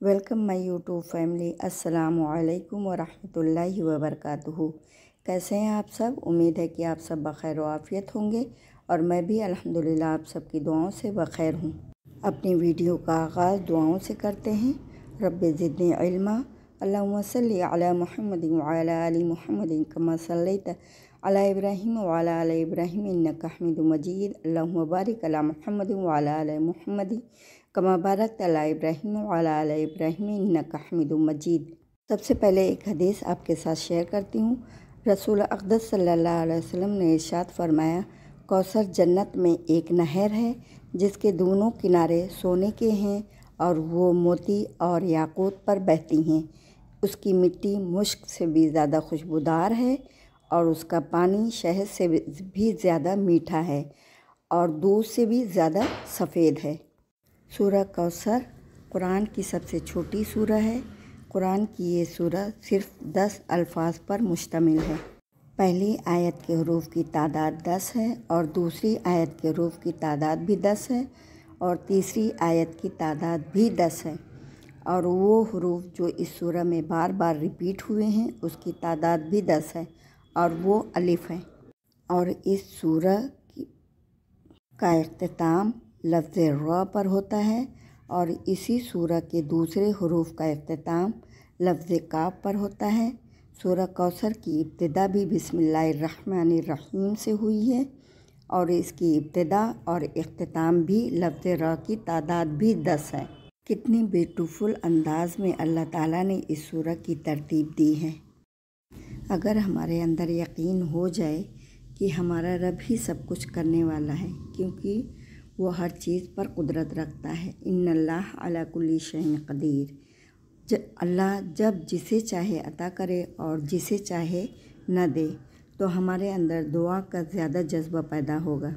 Welcome my YouTube family. अस्सलामु अलैकुम वरहमतुल्लाहि वबरकातुहू। कैसे हैं आप सब? उम्मीद है कि आप सब बखैर व आफियत होंगे और मैं भी अल्हम्दुलिल्लाह आप सबकी दुआओं से बखैर हूँ। अपनी वीडियो का आगाज़ दुआओं से करते हैं। रब्बि ज़िदनी इल्मा, अल्लाहुम्मा सल्लि अला मुहम्मदिन व अला आलि मुहम्मदिन कमा सल्लैता अला इब्राहीम व अला आलि इब्राहीम इन्नका हमीदुम मजीद। अल्लाहुम्मा बारिक अला मुहम्मदिन व अला आलि मुहम्मदिन कमा बारकत अला इब्राहीम व अला आलि इब्राहीम इन्नका हमीदुम मजीद। सबसे पहले एक हदीस आपके साथ शेयर करती हूँ। रसूल अक़दस सल्लल्लाहु अलैहि वसल्लम ने इरशाद फरमाया, कौसर जन्नत में एक नहर है जिसके दोनों किनारे सोने के हैं और वो मोती और याकूत पर बहती हैं। उसकी मिट्टी मुश्क से भी ज़्यादा खुशबूदार है और उसका पानी शहद से भी ज़्यादा मीठा है और दूध से भी ज़्यादा सफ़ेद है। सूरह कौसर कुरान की सबसे छोटी सूरह है। कुरान की ये सूरह सिर्फ 10 अल्फाज पर मुश्तमिल है। पहली आयत के हरूफ की तादाद 10 है और दूसरी आयत के हरूफ की तादाद भी 10 है और तीसरी आयत की तादाद भी 10 है। और वो हरूफ जो इस सूरह में बार बार रिपीट हुए हैं उसकी तादाद भी 10 है और वो अलिफ है। और इस सूरह का इख्तिताम लफ्ज़ र पर होता है और इसी सूरह के दूसरे हरूफ का इख्तिताम लफ्ज़ काफ पर होता है। सूरह कौसर की इब्तिदा भी बिस्मिल्लाहिर्रहमानिर्रहीम से हुई है और इसकी इब्तिदा और इख्तिताम भी लफ्ज़ र की तादाद भी 10 है। कितनी ब्यूटीफुल अंदाज में अल्लाह ताला ने इस सूरह की तरतीब दी है। अगर हमारे अंदर यकीन हो जाए कि हमारा रब ही सब कुछ करने वाला है, क्योंकि वो हर चीज़ पर कुदरत रखता है। इन्नल्लाह अला कुल्ली शैइन क़दीर। अल्लाह जब जिसे चाहे अता करे और जिसे चाहे न दे, तो हमारे अंदर दुआ का ज़्यादा जज्बा पैदा होगा।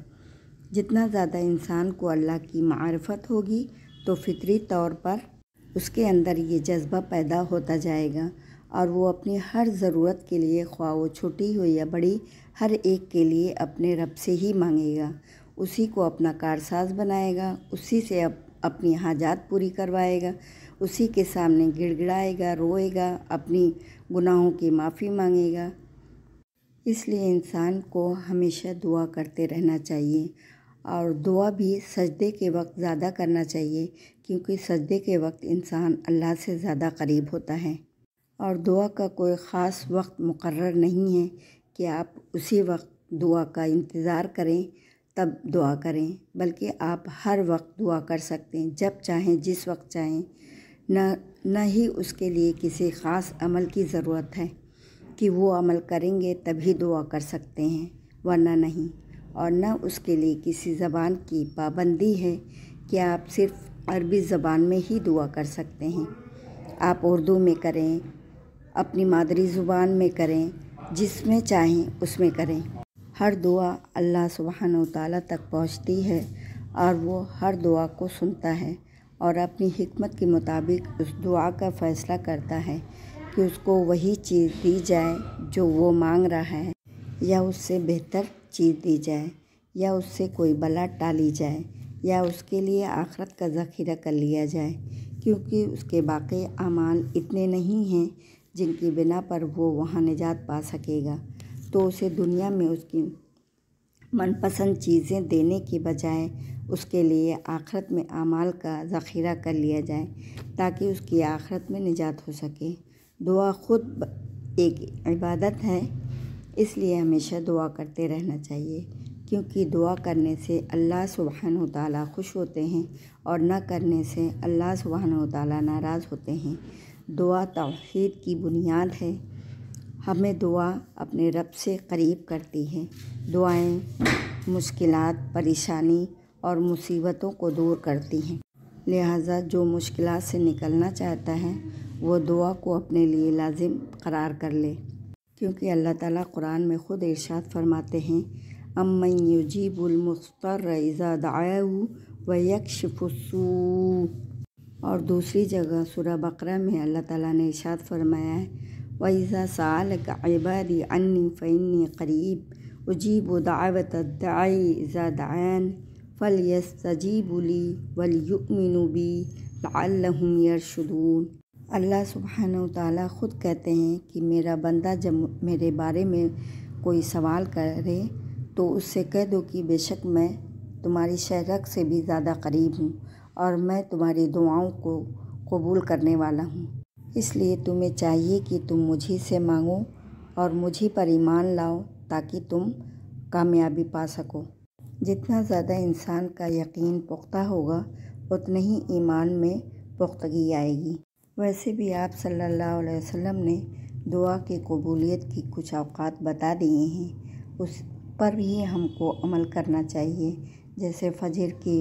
जितना ज़्यादा इंसान को अल्लाह की मारिफत होगी तो फितरी तौर पर उसके अंदर ये जज्बा पैदा होता जाएगा और वो अपनी हर ज़रूरत के लिए, ख्वाह वो छोटी हो या बड़ी, हर एक के लिए अपने रब से ही मांगेगा। उसी को अपना कारसाज बनाएगा, उसी से अपनी हाजात पूरी करवाएगा, उसी के सामने गिड़गिड़ाएगा, रोएगा, अपनी गुनाहों की माफ़ी मांगेगा। इसलिए इंसान को हमेशा दुआ करते रहना चाहिए और दुआ भी सजदे के वक्त ज़्यादा करना चाहिए, क्योंकि सजदे के वक्त इंसान अल्लाह से ज़्यादा करीब होता है। और दुआ का कोई ख़ास वक्त मुकर्रर नहीं है कि आप उसी वक्त दुआ का इंतज़ार करें तब दुआ करें, बल्कि आप हर वक्त दुआ कर सकते हैं, जब चाहें, जिस वक्त चाहें। न ही उसके लिए किसी ख़ास अमल की ज़रूरत है कि वो अमल करेंगे तभी दुआ कर सकते हैं, वरना नहीं। और न उसके लिए किसी ज़बान की पाबंदी है कि आप सिर्फ़ अरबी ज़बान में ही दुआ कर सकते हैं। आप उर्दू में करें, अपनी मादरी ज़ुबान में करें, जिसमें चाहें उसमें करें। हर दुआ अल्लाह सुब्हानहू तआला तक पहुँचती है और वो हर दुआ को सुनता है और अपनी हिकमत के मुताबिक उस दुआ का फ़ैसला करता है कि उसको वही चीज़ दी जाए जो वो मांग रहा है, या उससे बेहतर चीज़ दी जाए, या उससे कोई बला टाली जाए, या उसके लिए आखिरत का ज़ख़ीरा कर लिया जाए, क्योंकि उसके बाकी अमाल इतने नहीं हैं जिनकी बिना पर वो वहाँ निजात पा सकेगा। तो उसे दुनिया में उसकी मनपसंद चीज़ें देने की बजाय उसके लिए आखिरत में अमाल का ज़ख़ीरा कर लिया जाए, ताकि उसकी आखिरत में निजात हो सके। दुआ ख़ुद एक इबादत है, इसलिए हमेशा दुआ करते रहना चाहिए, क्योंकि दुआ करने से अल्लाह सुब्हानहू तआला खुश होते हैं और न करने से अल्लाह सुब्हानहू तआला नाराज़ होते हैं। दुआ तौहीद की बुनियाद है। हमें दुआ अपने रब से करीब करती है। दुआएं मुश्किलात, परेशानी और मुसीबतों को दूर करती हैं। लिहाजा जो मुश्किलात से निकलना चाहता है वो दुआ को अपने लिए लाजिम करार कर ले, क्योंकि अल्लाह ताला कुरान में ख़ुद इरशाद फरमाते हैं, अम्मन युजीबुल मुज़्तर्र इज़ा दअाहु व यक्शिफुस्सू। और दूसरी जगह सूरह बकरा में अल्लाह ताला ने इरशाद फरमाया है, वइज़ा सअलका इबादी अन्नी फ़इन्नी क़रीब उजीबु दअवतद दाई इज़ा दअन फलयस्तजीबु ली वलयुमिनु बी लअल्लहुम यरशुदून। अल्लाह सुब्हानहू ताला ख़ुद कहते हैं कि मेरा बंदा जब मेरे बारे में कोई सवाल करे तो उससे कह दो कि बेशक मैं तुम्हारी शहरक से भी ज़्यादा करीब हूँ और मैं तुम्हारी दुआओं को कबूल करने वाला हूँ। इसलिए तुम्हें चाहिए कि तुम मुझी से मांगो और मुझी पर ईमान लाओ ताकि तुम कामयाबी पा सको। जितना ज़्यादा इंसान का यकीन पुख्ता होगा उतने ही ईमान में पुख्तगी आएगी। वैसे भी आप सल्लल्लाहु अलैहि वसल्लम ने दुआ की कबूलियत की कुछ औक़ात बता दिए हैं, उस पर भी हमको अमल करना चाहिए। जैसे फ़जर की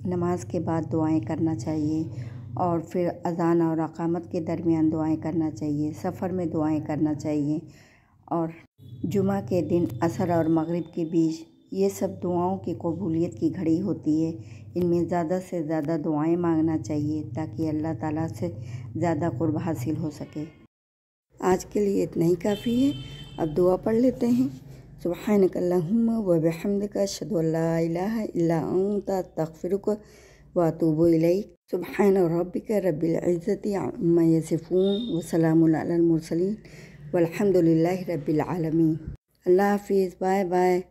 नमाज के बाद दुआएं करना चाहिए और फिर अज़ान और अक़ामत के दरमियान दुआएं करना चाहिए, सफ़र में दुआएं करना चाहिए और जुमा के दिन असर और मगरिब के बीच ये सब दुआओं की कबूलियत की घड़ी होती है। इनमें ज़्यादा से ज़्यादा दुआएं मांगना चाहिए ताकि अल्लाह ताला से ज़्यादा क़ुर्ब हासिल हो सके। आज के लिए इतना ही काफ़ी है। अब दुआ पढ़ लेते हैं। सुब्हानक अल्लाहुम्मा व बिहम्दिका अशहदु अल्ला इलाहा इल्ला अंता अस्तगफिरुका व अतूबु इलैक। सुब्हान रब्बिका रब्बिल इज़्ज़ति अम्मा यसिफून व सलामुन अलल मुरसलीन वल्हम्दुलिल्लाहि रब्बिल आलमीन। अल्लाह हाफ़िज़। Bye bye.